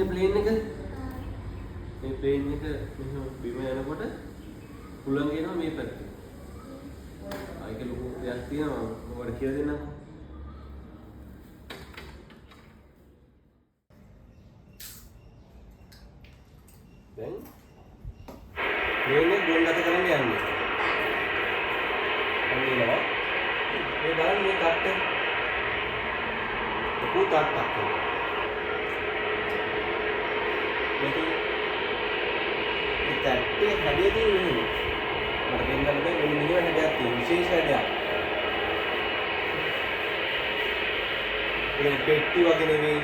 Plane එක. මේ plane එක මෙහෙම බිම යනකොට හුලං එනවා මේ පැත්තට. ආයික ලොකු දෙයක් තියෙනවා මම ඔයාලට කියලා දෙන්නම්. දැන් ප්ලේන් එක ගොන් ගත කරන්න යන්නේ. අනිනවා මේ බලන්න මේ තට්ට ලොකු තට්ටක් තියෙනවා. මේක මේ තට්ටේ හැඩය තියෙන්නේ මට දෙන්නත් බෑ මෙන්න මෙහෙම හැඩයක් තියෙනවා විශේෂ හැඩයක්. ඒක පෙට්ටි වගේ නෙවෙයි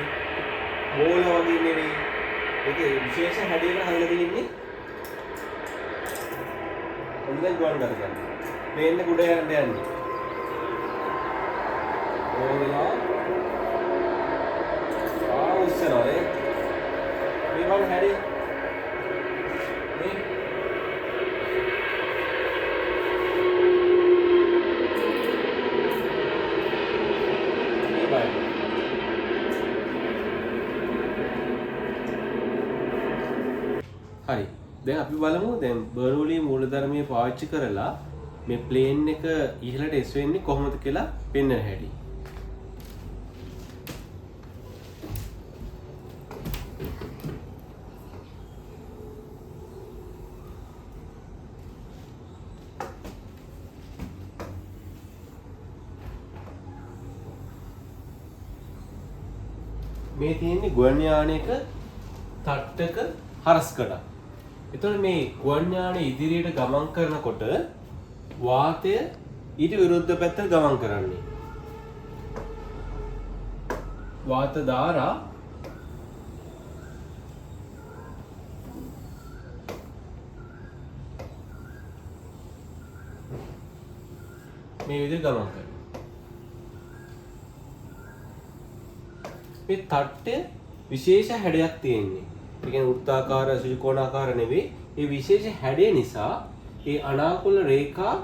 බෝල වගේ නෙවෙයි ඒක විශේෂ හැඩයකට හදලා තියෙන්නේ. ඔන්න දැන් ගුවන් ගත කරනවා. ප්ලේන් එක උඩ යන්න යන්නේ. ඕනවා උස්සනවා මේ වගේ හැඩය මේ හරි දැන් අපි බලමු දැන් බර්නෝලි මූලධර්මයේ පාවිච්චි කරලා මේ ප්ලේන් එක ඉහළට එස් වෙන්නේ කොහොමද කියලා පෙන්වන්න හැටි. මේ තියෙන්නේ ගුවන් යානයක තට්ටක හරස්කඩක්. එතකොට මේ ගුවන් යානය ඉදිරියට ගමන් කරනකොට වාතය ඊට විරුද්ධ පැත්තට ගමන් කරන්නේ. වාත ධාරා මේ විදිහට ගමන් කරනවා. මේ තට්ටේ විශේෂ හැඩයක් තියෙන්නේ. ඒ කියන්නේ වෘත්තාකාර ත්‍රිකෝණාකාර නෙවෙයි. ඒ විශේෂ හැඩය නිසා ඒ අනාකූල රේඛා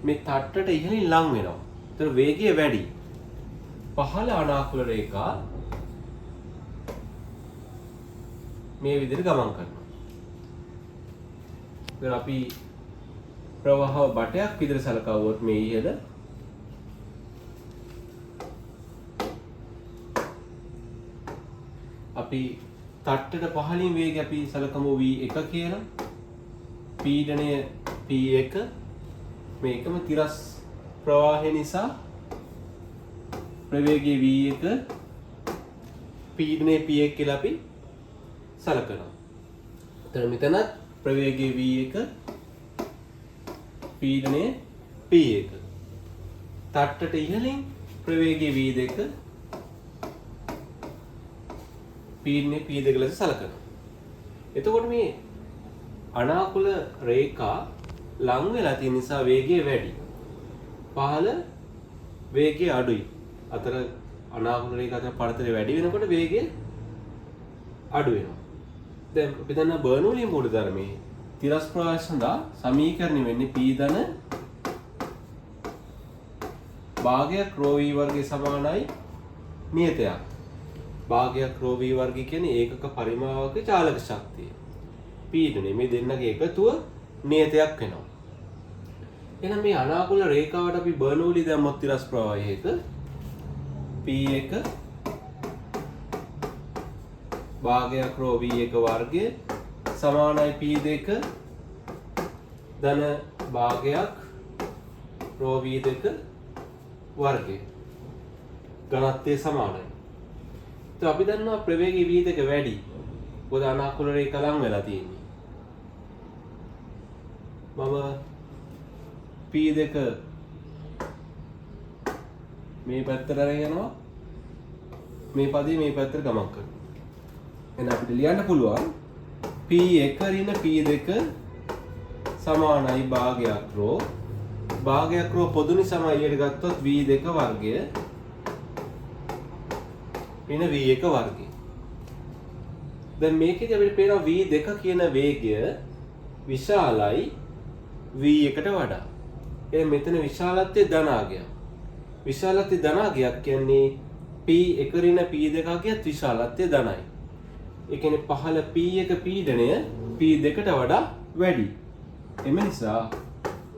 මේ තට්ටට ඉහළින් ලං වෙනවා. ඒතර වේගය වැඩි. පහළ අනාකූල රේඛා මේ විදිහට ගමන් කරනවා. දැන් අපි ප්‍රවාහ බටයක් විදිහට සලකවුවොත් මේ ඉහළ අපි තට්ටට පහළින් වේගය අපි සලකමු v1 කියලා. පීඩනය p1 මේකම තිරස් ප්‍රවාහය නිසා ප්‍රවේගය v1 පීඩනය p1 කියලා අපි සලකනවා. එතන මෙතනත් ප්‍රවේගය v1 පීඩනය p1 තට්ටට ඉහළින් ප්‍රවේගය v2 පීඩනය p2 ලෙස සලකනවා. එතකොට මේ අනාකූල රේඛා ලං වෙලා තියෙන නිසා වේගය වැඩි. පහළ වේගය අඩුයි. අතර අනාකූල රේඛා අතර පරතරය වැඩි වෙනකොට වේගය අඩු වෙනවා. දැන් අපි දන්නා බර්නෝලි මූලධර්මයේ තිරස් ප්‍රවාහය සඳහා සමීකරණය වෙන්නේ p ධන භාගයක් ρ v වර්ගය සමානයි නියතයක්. භාගයක් ρ v වර්ගය කියන්නේ ඒකක පරිමාවක චාලක ශක්තිය. පීඩනය මේ දෙන්නගේ එකතුව නියතයක් වෙනවා. එහෙනම් මේ අනාකූල රේඛාවට අපි බර්නෝලි දැම්මොත් තිරස් ප්‍රවාහයක p1 භාගයක් ρ v1 වර්ගය සමානයි p2 ධන භාගයක් ρ v2 වර්ගය. ඝනත්වය සමානයි. તો අපි දන්නවා ප්‍රවේගී v2 වැඩි. මොකද අනාකූල රේඛා ලං වෙලා තියෙන්නේ. මම p2 මේ පැත්තට අරගෙන යනවා. මේ පදේ මේ පැත්තට ගමන් කරනවා. එහෙනම් අපිට ලියන්න පුළුවන් p1 ඍණ p2 සමානයි භාගයක් ρ. භාගයක් ρ පොදු නිසාම එළියට ගත්තොත් v2 වර්ගය ඍණ v1 වර්ගය. දැන් මේකෙදි අපිට පේනවා v2 කියන වේගය විශාලයි v1ට වඩා. එහෙනම් මෙතන විශාලත්වයේ ධනාගයක්. විශාලත්වයේ ධනාගයක් කියන්නේ p1 ඍණ p2 කියත් විශාලත්වයේ ධනයි. ඒ කියන්නේ පහළ P1 පීඩනය P2ට වඩා වැඩි. එම නිසා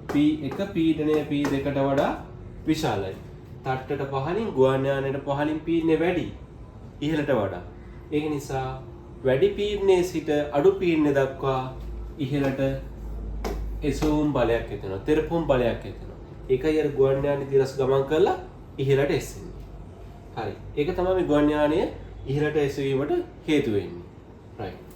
P1 පීඩනය P2ට වඩා විශාලයි. තට්ටට පහළින් ගුවන් යානයට පහළින් පීඩනය වැඩි ඉහළට වඩා. ඒක නිසා වැඩි පීඩනයේ සිට අඩු පීඩනය දක්වා ඉහළට එසවුම් බලයක් ඇති වෙනවා. තෙරපුම් බලයක් ඇති වෙනවා. ඒකයි අර ගුවන් යානයේ දිරස් ගමන් කරලා ඉහළට එසෙන්නේ. හරි. ඒක තමයි මේ ගුවන් යානය ඉහළට එසවීමට හේතු වෙන්නේ. right.